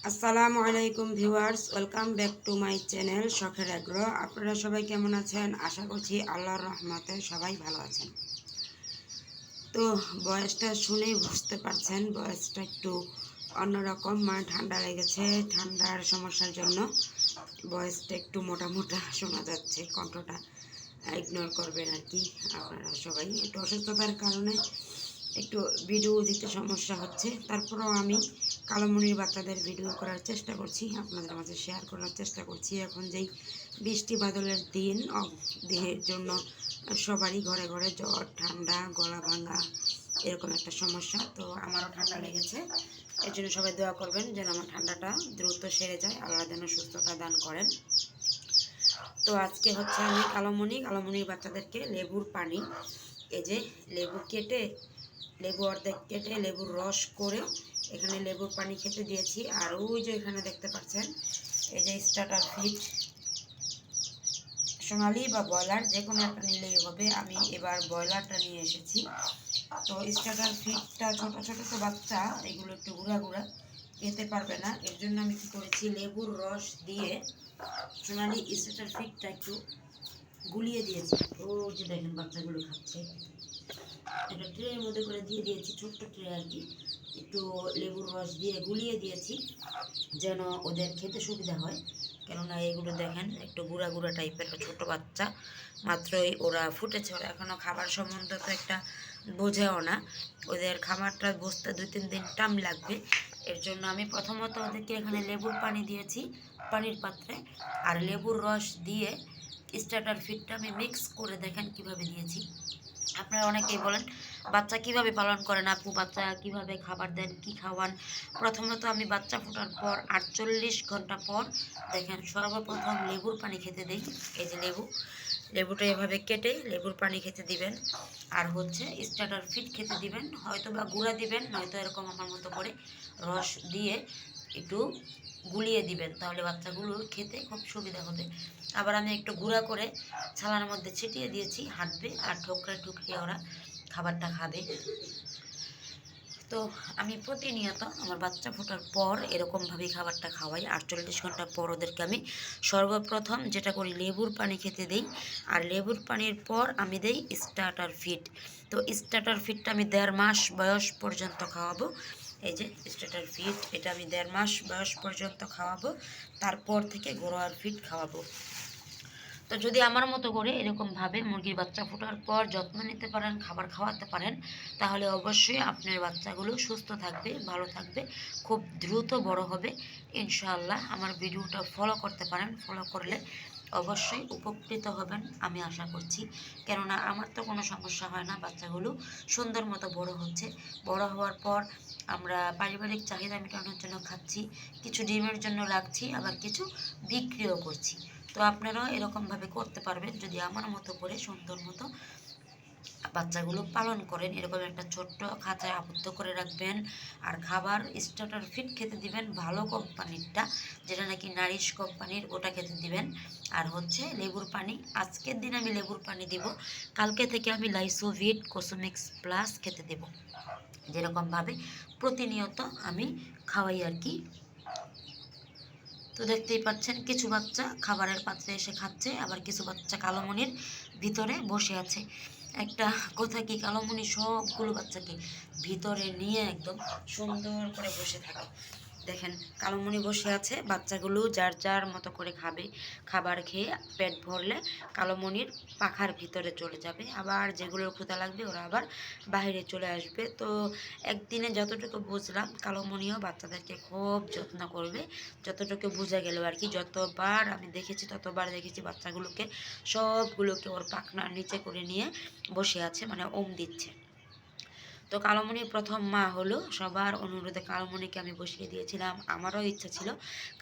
আসসালামু আলাইকুম viewers, welcome back to my channel শখের আগ্রহ। আপনারা সবাই কেমন আছেন? আশা করছি আল্লাহর রহমতে সবাই ভালো আছেন। তো বয়সটা শুনেই বুঝতে পারছেন, বয়সটা একটু অন্যরকম, মানে ঠান্ডা লেগেছে। ঠান্ডার সমস্যার জন্য ভয়েসটা একটু মোটা মোটা শোনা যাচ্ছে, কণ্ঠটা ইগনোর করবেন আর কি। আপনারা সবাই একটু অসুস্থতার কারণে একটু ভিডিও দিতে সমস্যা হচ্ছে, তারপরেও আমি কালোমণির বাচ্চাদের ভিডিও করার চেষ্টা করছি, আপনাদের মাঝে শেয়ার করার চেষ্টা করছি। এখন যেই বৃষ্টি বাদলের দিন, দেহের জন্য সবারই ঘরে ঘরে জ্বর, ঠান্ডা, গলা ভাঙা এরকম একটা সমস্যা। তো আমারও ঠান্ডা লেগেছে, এর জন্য সবাই দোয়া করবেন যেন আমার ঠান্ডাটা দ্রুত সেরে যায়, আল্লাহ যেন সুস্থতা দান করেন। তো আজকে হচ্ছে আমি কালোমণির বাচ্চাদেরকে লেবুর পানি, এই যে লেবু অর্ধেক কেটে লেবুর রস করে এখানে লেবুর পানি খেতে দিয়েছি। আর ওই যে এখানে দেখতে পাচ্ছেন, এই যে স্টার্টার ফিট, সোনালি বা ব্রয়লার যে কোনো একটা নিলেই হবে। আমি এবার ব্রয়লারটা নিয়ে এসেছি। তো স্টার্টার ফিটটা ছোট ছোট তো বাচ্চা, এগুলো একটু গুঁড়া গুঁড়া খেতে পারবে না, এর জন্য আমি কী করেছি, লেবুর রস দিয়ে সোনালি স্টার্টার ফিটটা একটু গুলিয়ে দিয়েছি। ও যে দেখেন বাচ্চাগুলো খাচ্ছে, একটা ট্রের মধ্যে করে দিয়ে দিয়েছি, ছোট্ট ট্রে আর কি। একটু লেবুর রস দিয়ে গুলিয়ে দিয়েছি যেন ওদের খেতে সুবিধা হয়। কেননা এগুলো দেখেন একটু গুঁড়া গুঁড়া টাইপের, ছোট বাচ্চা মাত্রই ওরা ফুটেছে, ওরা এখনও খাবার সম্বন্ধে তো একটা বোঝেও না, ওদের খাবারটা বুঝতে 2-3 দিন টাইম লাগবে। এর জন্য আমি প্রথমত ওদেরকে এখানে লেবুর পানি দিয়েছি পানির পাত্রে, আর লেবুর রস দিয়ে স্টার্টার ফিডটা আমি মিক্স করে দেখেন কিভাবে দিয়েছি। আপনারা অনেকেই বলেন বাচ্চা কিভাবে পালন করেন আপু, বাচ্চা কিভাবে খাবার দেন, কি খাওয়ান। প্রথমত আমি বাচ্চা ফোটার পর 48 ঘন্টা পর দেখেন সর্বপ্রথম লেবুর পানি খেতে দিই। এই যে লেবুটা এভাবে কেটে লেবুর পানি খেতে দিবেন, আর হচ্ছে স্টার্টার ফিট খেতে দিবেন, হয়তো বা গুঁড়া দিবেন, নয়তো এরকম আমার মতো করে রস দিয়ে একটু গুলিয়ে দিবেন, তাহলে বাচ্চাগুলোর খেতে খুব সুবিধা হবে। আবার আমি একটু গুঁড়া করে ছালার মধ্যে ছিটিয়ে দিয়েছি, হাঁটবে আর ঠোকরে ঠুকরিয়ে ওরা খাবারটা খাবে। তো আমি প্রতিনিয়ত আমার বাচ্চা ফোটার পর এরকমভাবেই খাবারটা খাওয়াই। 48 ঘন্টা পর ওদেরকে আমি সর্বপ্রথম যেটা করি, লেবুর পানি খেতে দেই, আর লেবুর পানির পর আমি দেই স্টার্টার ফিড। তো স্টার্টার ফিডটা আমি 1.5 মাস বয়স পর্যন্ত খাওয়াবো। এই যে স্টার্টার ফিড, এটা আমি 1.5 মাস বয়স পর্যন্ত খাওয়াবো, তারপর থেকে ঘরোয়ার ফিড খাওয়াবো। তো যদি আমার মতো করে এরকমভাবে মুরগির বাচ্চা ফোটার পর যত্ন নিতে পারেন, খাবার খাওয়াতে পারেন, তাহলে অবশ্যই আপনার বাচ্চাগুলো সুস্থ থাকবে, ভালো থাকবে, খুব দ্রুত বড় হবে ইনশাআল্লাহ। আমার ভিডিওটা ফলো করতে পারেন, ফলো করলে অবশ্যই উপকৃত হবেন আমি আশা করছি। কেননা আমার তো কোনো সমস্যা হয় না, বাচ্চাগুলো সুন্দর মতো বড় হচ্ছে। বড় হওয়ার পর আমরা পারিবারিক চাহিদা মেটানোর জন্য খাচ্ছি, কিছু ডিমের জন্য রাখছি, আবার কিছু বিক্রিও করছি। তো আপনারাও এরকমভাবে করতে পারবেন যদি আমার মতো করে সুন্দর মতো বাচ্চাগুলো পালন করেন। এরকম একটা ছোট্ট খাঁচায় আবদ্ধ করে রাখবেন, আর খাবার স্টার্টার ফিড খেতে দিবেন ভালো কোম্পানিরটা, যেটা নাকি নারিশ কোম্পানির, ওটা খেতে দিবেন। আর হচ্ছে লেবুর পানি, আজকের দিন আমি লেবুর পানি দিব, কালকে থেকে আমি লাইসোভিট কোসোমিক্স প্লাস খেতে দেব, যেরকমভাবে প্রতিনিয়ত আমি খাওয়াই আর কি। তো দেখতেই পাচ্ছেন কিছু বাচ্চা খাবারের পাত্রে এসে খাচ্ছে, আবার কিছু বাচ্চা কালোমণির ভিতরে বসে আছে। একটা কথা কি, কালোমণি সবগুলো বাচ্চাকে ভিতরে নিয়ে একদম সুন্দর করে বসে থাকে। দেখেন কালোমণি বসে আছে, বাচ্চাগুলো যার যার মতো করে খাবে, খাবার খেয়ে পেট ভরলে কালোমণির পাখার ভিতরে চলে যাবে, আবার যেগুলোর ক্ষুধা লাগবে ওরা আবার বাইরে চলে আসবে। তো একদিনে যতটুকু বুঝলাম, কালোমণিও বাচ্চাদেরকে খুব যত্ন করবে, যতটুকু বোঝা গেল আর কি। যতবার আমি দেখেছি ততবার দেখেছি বাচ্চাগুলোকে সবগুলোকে ওর পাখনার নিচে করে নিয়ে বসে আছে, মানে ওম দিচ্ছে। তো কালোমণির প্রথম মা হলো, সবার অনুরোধে কালোমণিকে আমি বসিয়ে দিয়েছিলাম, আমারও ইচ্ছা ছিল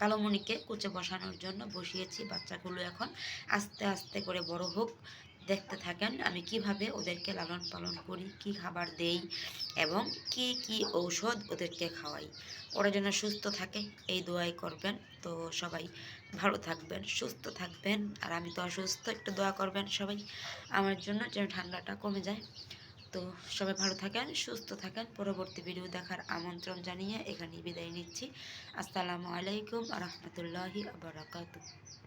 কালোমণিকে কুচে বসানোর জন্য বসিয়েছি। বাচ্চাগুলো এখন আস্তে আস্তে করে বড় হোক, দেখতে থাকেন আমি কিভাবে ওদেরকে লালন পালন করি, কি খাবার দেই এবং কি কি ঔষধ ওদেরকে খাওয়াই, ওরা যেন সুস্থ থাকে এই দোয়াই করবেন। তো সবাই ভালো থাকবেন, সুস্থ থাকবেন, আর আমি তো অসুস্থ, একটু দোয়া করবেন সবাই আমার জন্য যেন ঠান্ডাটা কমে যায়। তো সবাই ভালো থাকেন, সুস্থ থাকেন। পরবর্তী ভিডিও দেখার আমন্ত্রণ জানিয়ে এখানেই বিদায় নিচ্ছি। আসসালামু আলাইকুম আ রহমতুল্লাহি আ বারাকাতুহু।